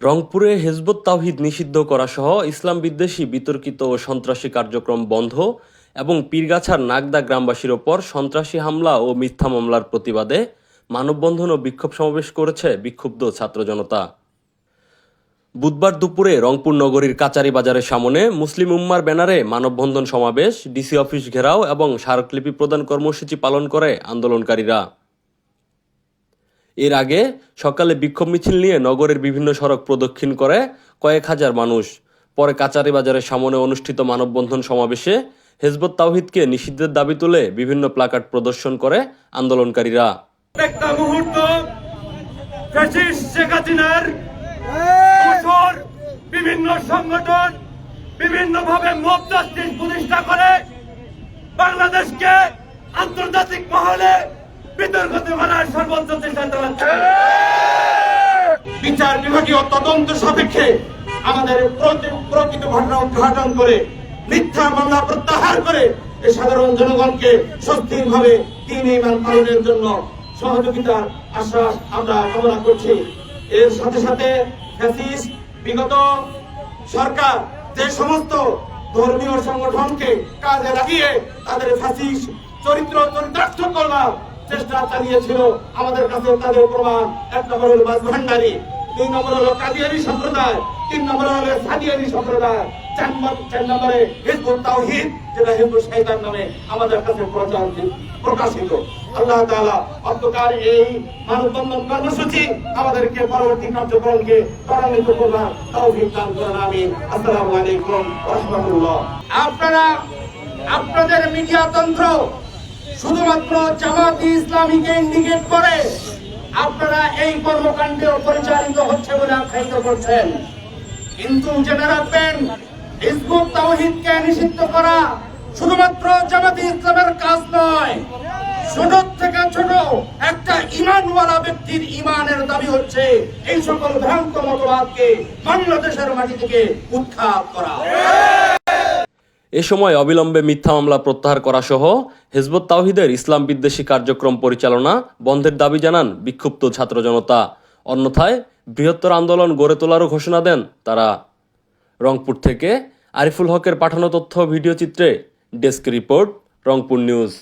রংপুরে হিজবুত তাওহিদ নিষিদ্ধ করা সহ ইসলাম বিদ্বেষী বিতর্কিত ও সন্ত্রাসী কার্যক্রম বন্ধ এবং পীরগাছার নাগদা গ্রামবাসীর ওপর সন্ত্রাসী হামলা ও মিথ্যা মামলার প্রতিবাদে মানববন্ধন ও বিক্ষোভ সমাবেশ করেছে বিক্ষুব্ধ ছাত্র জনতা। বুধবার দুপুরে রংপুর নগরীর কাচারি বাজারের সামনে মুসলিম উম্মার ব্যানারে মানববন্ধন সমাবেশ, ডিসি অফিস ঘেরাও এবং স্মারকলিপি প্রদান কর্মসূচি পালন করে আন্দোলনকারীরা। এর আগে সকালে বিক্ষোভ মিছিল নিয়ে নগরের বিভিন্ন সড়ক প্রদক্ষিণ করে কয়েক হাজার মানুষ। পরে কাচারি বাজারের সামনে অনুষ্ঠিত মানববন্ধন সমাবেশে হিজবুত তাওহিদকে নিষিদ্ধের দাবি তুলে বিভিন্ন প্লাকার্ড প্রদর্শন করে আন্দোলনকারীরা। একটা মুহূর্ত বিভিন্ন সংগঠন বিভিন্নভাবে মব জাস্টিস প্রতিষ্ঠা করে বাংলাদেশকে আন্তর্জাতিক মহলে বিতর্কিত করার সর্বোচ্চ চেষ্টা চালাচ্ছে। বিচার বিভাগীয় তদন্ত সাপেক্ষে আমাদের প্রকৃত ঘটনা উদ্ঘাটন করে মিথ্যা মামলা প্রত্যাহার করে এই সাধারণ জনগণকে স্বস্তিরভাবে দিন ইমান পালনের জন্য সহযোগিতার আশ্বাস আমরা কামনা করছি। এর সাথে সাথে ফ্যাসিস্ট বিগত সরকার যে সমস্ত ধর্মীয় সংগঠনকে কাজে লাগিয়ে তাদের ফ্যাসিস্ট চরিতার্থ করবার চেষ্টা চালিয়েছিল, আমাদের কাছে তাদের প্রমাণ। 1 নম্বর হল বাসভান্ডারী, 2 নম্বর হল কাদিয়ানী সম্প্রদায়, 3 নম্বর হল সাদিয়ানী সম্প্রদায়, 4 নম্বরে হিজবুত তাওহিদ, যেটা হিজবুত শয়তান নামে আমাদের কাছে প্রকাশিত। আল্লাহ তাআলা অন্তকার এই মানববন্ধন কর্মসূচি আমাদেরকে পরবর্তী কার্যক্রমকে ত্বরান্বিত করবার তৌফিক দান করুন, আমিন। আসসালামু আলাইকুম ওয়া রাহমাতুল্লাহ। আপনারা আপনাদের মিডিয়া তন্ত্র শুধুমাত্র জামাতে ইসলামীকে ইন্ডিকেট করে আপনারা এই কর্মকাণ্ডে পরিচালিত হচ্ছে বলে আখ্যায়িত করছেন, কিন্তু জেনে রাখবেন হিজবুত তাওহিদকে নিষিদ্ধ করা শুধুমাত্র জামাতে ইসলামের কাজ নয়। ছোট থেকে ছোট একটা ঈমানওয়ালা ব্যক্তির ঈমানের দাবি হচ্ছে এই সকল ভ্রান্ত মতবাদকে বাংলাদেশের মাটি থেকে উৎখাত করা। এ সময় অবিলম্বে মিথ্যা মামলা প্রত্যাহার করা সহ হিজবুত তাওহিদের ইসলাম বিদ্বেষী কার্যক্রম পরিচালনা বন্ধের দাবি জানান বিক্ষুব্ধ ছাত্র জনতা। অন্যথায় বৃহত্তর আন্দোলন গড়ে তোলারও ঘোষণা দেন তারা। রংপুর থেকে আরিফুল হকের পাঠানো তথ্য ভিডিও চিত্রে ডেস্ক রিপোর্ট, রংপুর নিউজ।